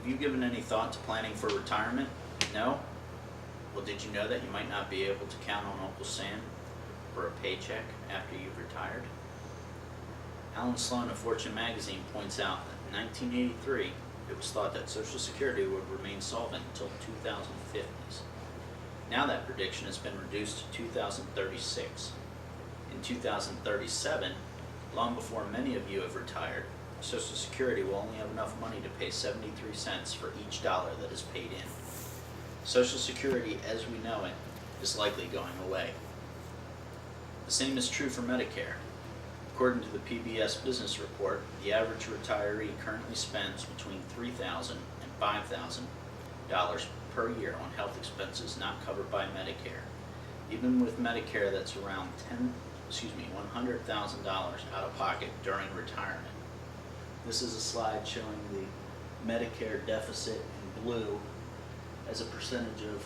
Have you given any thought to planning for retirement? No? Well, did you know that you might not be able to count on Uncle Sam for a paycheck after you've retired? Alan Sloan of Fortune magazine points out that in 1983, it was thought that Social Security would remain solvent until 2050s. Now that prediction has been reduced to 2036. In 2037, long before many of you have retired, Social Security will only have enough money to pay 73 cents for each dollar that is paid in. Social Security as we know it is likely going away. The same is true for Medicare. According to the PBS Business Report, the average retiree currently spends between $3,000 and $5,000 per year on health expenses not covered by Medicare. Even with Medicare, that's around $100,000 out of pocket during retirement. This is a slide showing the Medicare deficit in blue as a percentage of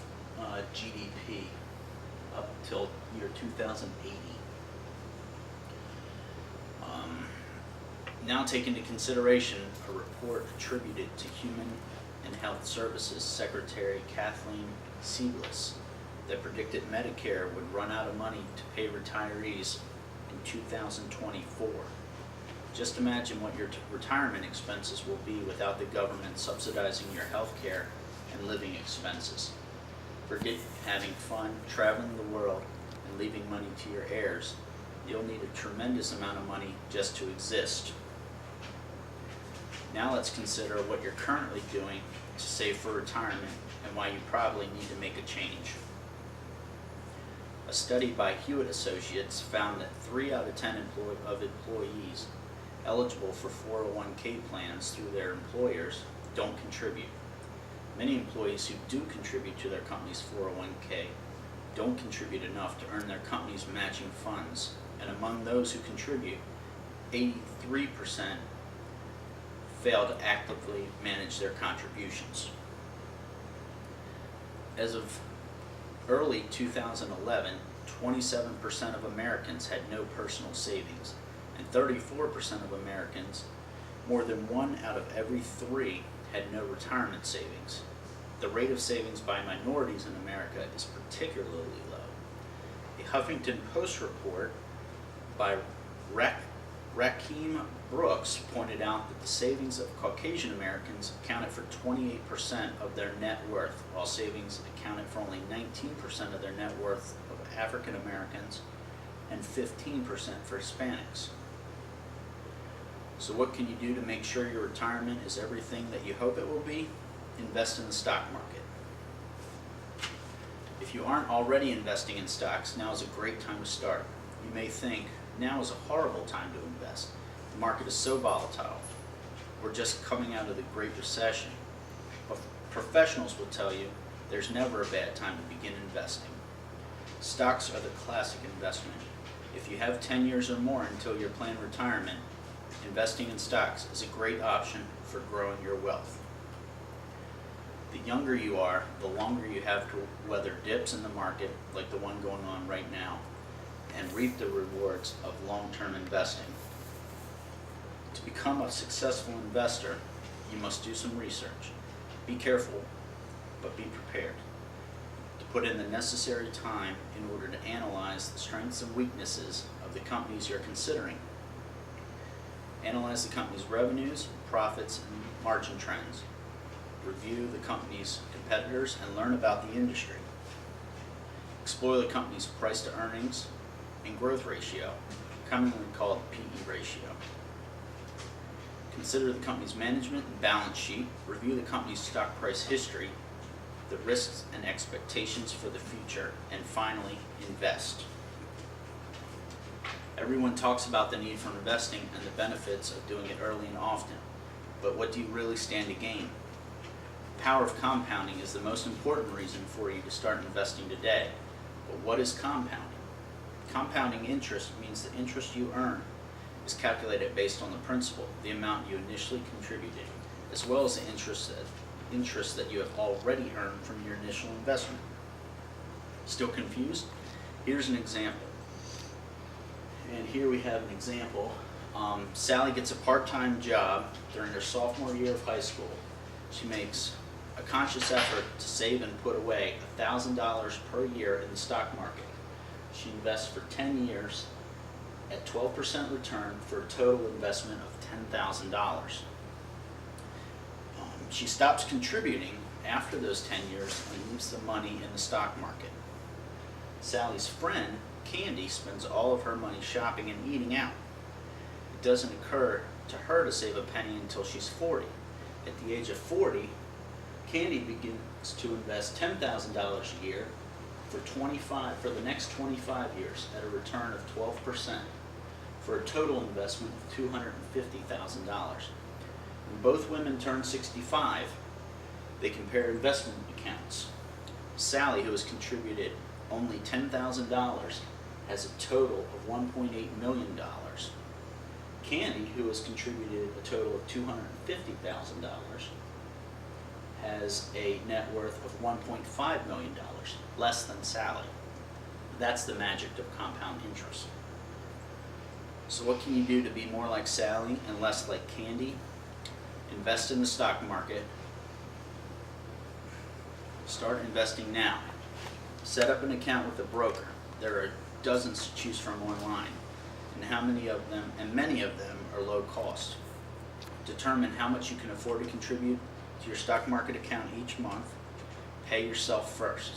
GDP up till year 2080. Now take into consideration a report attributed to Human and Health Services Secretary Kathleen Seebliss that predicted Medicare would run out of money to pay retirees in 2024. Just imagine what your retirement expenses will be without the government subsidizing your health care and living expenses. Forget having fun, traveling the world, and leaving money to your heirs. You'll need a tremendous amount of money just to exist. Now let's consider what you're currently doing to save for retirement and why you probably need to make a change. A study by Hewitt Associates found that 3 out of 10 employees eligible for 401k plans through their employers don't contribute. Many employees who do contribute to their company's 401k don't contribute enough to earn their company's matching funds, and among those who contribute, 83% fail to actively manage their contributions. As of early 2011, 27% of Americans had no personal savings, and 34% of Americans, more than 1 out of every 3, had no retirement savings. The rate of savings by minorities in America is particularly low. A Huffington Post report by Rakeem Brooks pointed out that the savings of Caucasian Americans accounted for 28% of their net worth, while savings accounted for only 19% of their net worth of African Americans and 15% for Hispanics. So what can you do to make sure your retirement is everything that you hope it will be? Invest in the stock market. If you aren't already investing in stocks, now is a great time to start. You may think, now is a horrible time to invest. The market is so volatile. We're just coming out of the Great Recession. But professionals will tell you there's never a bad time to begin investing. Stocks are the classic investment. If you have 10 years or more until your planned retirement, investing in stocks is a great option for growing your wealth. The younger you are, the longer you have to weather dips in the market like the one going on right now, and reap the rewards of long-term investing. To become a successful investor, you must do some research. Be careful, but be prepared to put in the necessary time in order to analyze the strengths and weaknesses of the companies you're considering. Analyze the company's revenues, profits, and margin trends. Review the company's competitors and learn about the industry. Explore the company's price to earnings and growth ratio, commonly called PE ratio. Consider the company's management and balance sheet. Review the company's stock price history, the risks and expectations for the future, and finally, invest. Everyone talks about the need for investing and the benefits of doing it early and often, but what do you really stand to gain? The power of compounding is the most important reason for you to start investing today. But what is compounding? Compounding interest means the interest you earn is calculated based on the principal, the amount you initially contributed, as well as the interest that you have already earned from your initial investment. Still confused? Here's an example. And here we have an example. Sally gets a part-time job during her sophomore year of high school. She makes a conscious effort to save and put away $1,000 per year in the stock market. She invests for 10 years at 12% return for a total investment of $10,000. She stops contributing after those 10 years and leaves the money in the stock market. Sally's friend, Candy, spends all of her money shopping and eating out. It doesn't occur to her to save a penny until she's 40. At the age of 40, Candy begins to invest $10,000 a year for the next 25 years at a return of 12% for a total investment of $250,000. When both women turn 65, they compare investment accounts. Sally, who has contributed only $10,000, has a total of $1.8 million. Candy, who has contributed a total of $250,000, has a net worth of $1.5 million, less than Sally. That's the magic of compound interest. So what can you do to be more like Sally and less like Candy? Invest in the stock market. Start investing now. Set up an account with a broker. There are dozens to choose from online, and many of them are low cost. Determine how much you can afford to contribute to your stock market account each month. Pay yourself first.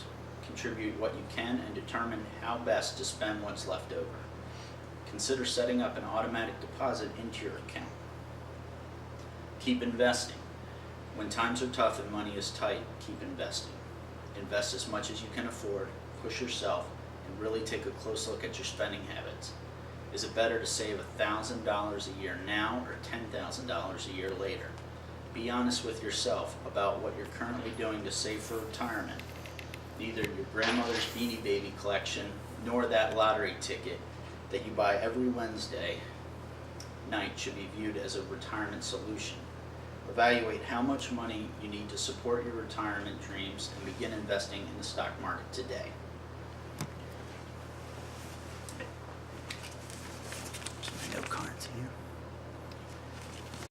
Contribute what you can and determine how best to spend what's left over. Consider setting up an automatic deposit into your account. Keep investing. When times are tough and money is tight, keep investing. Invest as much as you can afford, push yourself, and really take a close look at your spending habits. Is it better to save $1,000 a year now or $10,000 a year later? Be honest with yourself about what you're currently doing to save for retirement. Neither your grandmother's Beanie Baby collection nor that lottery ticket that you buy every Wednesday night should be viewed as a retirement solution. Evaluate how much money you need to support your retirement dreams and begin investing in the stock market today.